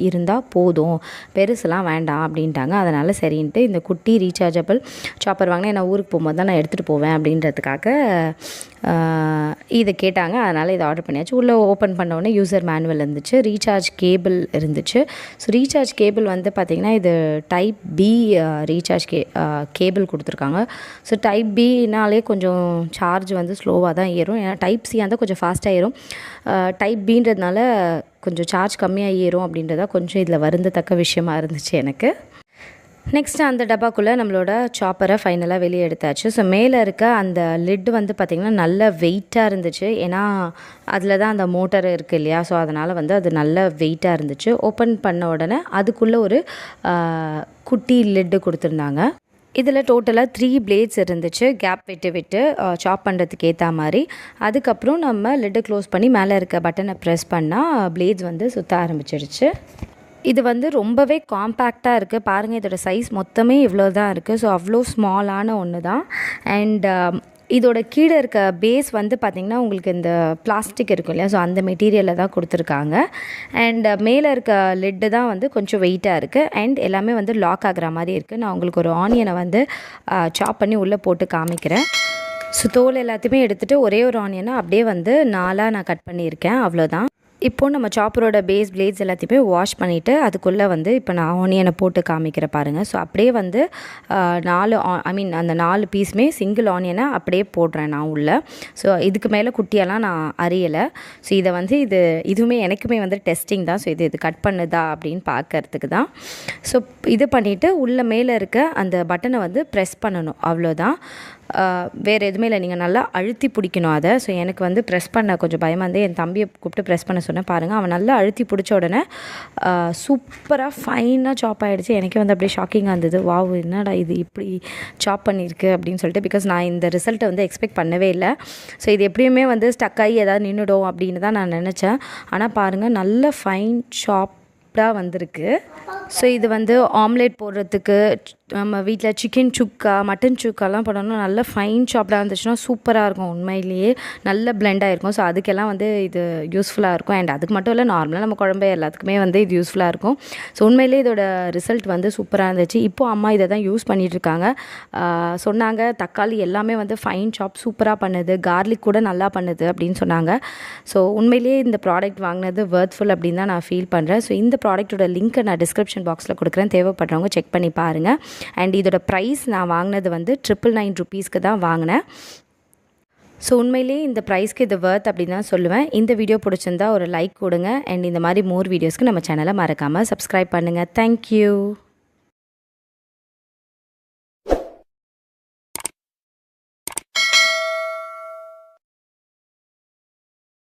இருந்தால் போதும், பெருசுலாம் வேண்டாம் அப்படின்ட்டாங்க. அதனால் சரின்ட்டு இந்த குட்டி ரீசார்ஜபிள் சாப்பர் வாங்கினேன். நான் ஊருக்கு போகும்போது தான் நான் எடுத்துகிட்டு போவேன் அப்படின்றதுக்காக இதை கேட்டாங்க. அதனால் இதை ஆர்டர் பண்ணியாச்சு. உள்ளே ஓப்பன் பண்ணோடனே யூசர் மேனுவல் இருந்துச்சு, ரீசார்ஜ் கேபிள் இருந்துச்சு. ஸோ ரீசார்ஜ் கேபிள் வந்து பார்த்திங்கன்னா இது டைப் பி ரீசார்ஜ் கேபிள் கொடுத்துருக்காங்க. ஸோ டைப் பினாலே கொஞ்சம் சார்ஜ் வந்து ஸ்லோவாக தான் ஏறும். ஏன்னா டைப் சி இருந்தால் கொஞ்சம் ஃபாஸ்ட்டாக ஏறும். டைப் பின்றதுனால கொஞ்சம் சார்ஜ் கம்மியாக ஏறும் அப்படின்றதா கொஞ்சம் இதில் வருந்தத்தக்க விஷயமா இருந்துச்சு எனக்கு. நெக்ஸ்ட்டு அந்த டப்பாக்குள்ளே நம்மளோட சாப்பரை ஃபைனலாக வெளியே எடுத்தாச்சு. ஸோ மேலே இருக்க அந்த லிட் வந்து பார்த்திங்கன்னா நல்ல வெயிட்டாக இருந்துச்சு. ஏன்னா அதில் தான் அந்த மோட்டர் இருக்குது இல்லையா, ஸோ அதனால் வந்து அது நல்ல வெயிட்டாக இருந்துச்சு. ஓப்பன் பண்ண உடனே அதுக்குள்ளே ஒரு குட்டி லிட்டு கொடுத்துருந்தாங்க. இதில் டோட்டலாக 3 பிளேட்ஸ் இருந்துச்சு, கேப் விட்டு விட்டு சாப் பண்ணுறதுக்கு ஏற்ற மாதிரி. அதுக்கப்புறம் நம்ம லிட்டை க்ளோஸ் பண்ணி மேலே இருக்க பட்டனை ப்ரெஸ் பண்ணால் பிளேட்ஸ் வந்து சுற்ற ஆரம்பிச்சிடுச்சு. இது வந்து ரொம்பவே காம்பேக்டாக இருக்குது. பாருங்கள், இதோட சைஸ் மொத்தமே இவ்வளோ தான் இருக்குது. ஸோ அவ்வளோ ஸ்மாலான ஒன்று தான். அண்ட் இதோட கீழே இருக்க பேஸ் வந்து பார்த்திங்கன்னா உங்களுக்கு இந்த பிளாஸ்டிக் இருக்கும் இல்லையா, ஸோ அந்த மெட்டீரியலில் தான் கொடுத்துருக்காங்க. அண்ட் மேலே இருக்க லிட்டு தான் வந்து கொஞ்சம் வெயிட்டாக இருக்குது. அண்ட் எல்லாமே வந்து லாக் ஆகிற மாதிரி இருக்குது. நான் உங்களுக்கு ஒரு ஆனியனை வந்து சாப் பண்ணி உள்ளே போட்டு காமிக்கிறேன். ஸோ தோல் எல்லாத்தையுமே எடுத்துகிட்டு ஒரே ஒரு ஆனியனை அப்படியே வந்து 4ஆக நான் கட் பண்ணியிருக்கேன், அவ்வளோதான். இப்போது நம்ம சாப்பரோட பேஸ் பிளேட்ஸ் எல்லாத்தையுமே வாஷ் பண்ணிவிட்டு அதுக்குள்ளே வந்து இப்போ நான் ஆனியனை போட்டு காமிக்கிறேன் பாருங்கள். ஸோ அப்படியே வந்து 4 அந்த 4 பீஸுமே சிங்கிள் ஆனியனை அப்படியே போடுறேன் நான் உள்ளே. ஸோ இதுக்கு மேலே குட்டியெல்லாம் நான் அறியலை. ஸோ இதை வந்து இதுவுமே எனக்குமே வந்து டெஸ்டிங் தான். ஸோ இது கட் பண்ணுதா அப்படின்னு பார்க்கறதுக்கு தான். ஸோ இது பண்ணிவிட்டு உள்ளே மேலே இருக்க அந்த பட்டனை வந்து ப்ரெஸ் பண்ணணும், அவ்வளோதான். வேறு எதுவுமே இல்லை. நீங்கள் நல்லா அழுத்தி பிடிக்கணும் அதை. ஸோ எனக்கு வந்து ப்ரெஸ் பண்ண கொஞ்சம் பயமாக இருந்து என் தம்பியை கூப்பிட்டு ப்ரெஸ் பண்ண சொன்னேன். பாருங்கள், அவன் நல்லா அழுத்தி பிடிச்ச உடனே சூப்பராக ஃபைனாக சாப் ஆகிடுச்சு. எனக்கே வந்து அப்படியே ஷாக்கிங்காக இருந்தது. வாவ், என்னடா இது இப்படி சாப் பண்ணியிருக்கு அப்படின்னு சொல்லிட்டு. பிகாஸ் நான் இந்த ரிசல்ட்டை வந்து எக்ஸ்பெக்ட் பண்ணவே இல்லை. ஸோ இது எப்படியுமே வந்து ஸ்டக் ஆகி ஏதாவது நின்றுடும் அப்படின்னு தான் நான் நினச்சேன். ஆனால் பாருங்கள், நல்ல ஃபைன் சாப்டாக வந்திருக்கு. ஸோ இது வந்து ஆம்லேட் போடுறதுக்கு, நம்ம வீட்டில் சிக்கன் சுக்கா, மட்டன் சுக்காலாம் போடணும்னா நல்ல ஃபைன் சாப்டாக இருந்துச்சுன்னா சூப்பராக இருக்கும். உண்மையிலேயே நல்ல பிளெண்டாக இருக்கும். ஸோ அதுக்கெல்லாம் வந்து இது யூஸ்ஃபுல்லாக இருக்கும். அண்ட் அதுக்கு மட்டும் இல்லை, நார்மலாக நம்ம குழம்பு எல்லாத்துக்குமே வந்து இது யூஸ்ஃபுல்லாக இருக்கும். ஸோ உண்மையிலேயே இதோட ரிசல்ட் வந்து சூப்பராக இருந்துச்சு. இப்போது அம்மா இதை தான் யூஸ் பண்ணிகிட்ருக்காங்க. சொன்னாங்க தக்காளி எல்லாமே வந்து ஃபைன் சாப் சூப்பராக பண்ணுது, கார்லிக் கூட நல்லா பண்ணுது அப்படின்னு சொன்னாங்க. ஸோ உண்மையிலேயே இந்த ப்ராடக்ட் வாங்கினது வர்த்ஃபுல் அப்படின்னு தான் நான் ஃபீல் பண்ணுறேன். ஸோ இந்த ப்ராடக்ட்டோட லிங்க்கை நான் டிஸ்கிரிப்ஷன் பாக்ஸில் கொடுக்குறேன், தேவைப்படுறவங்க செக் பண்ணி பாருங்கள். அண்ட் இதோட ப்ரைஸ் நான் வாங்கினது வந்து 999 rupeesக்கு தான் வாங்கினேன். ஸோ உண்மையிலேயே இந்த ப்ரைஸ்க்கு இது வர்த் அப்படின்னு தான் சொல்லுவேன். இந்த வீடியோ பிடிச்சிருந்தா ஒரு லைக் கொடுங்க. அண்ட் இந்த மாதிரி மோர் வீடியோஸ்க்கு நம்ம சேனலை மறக்காமல் சப்ஸ்கிரைப் பண்ணுங்கள். தேங்க்யூ.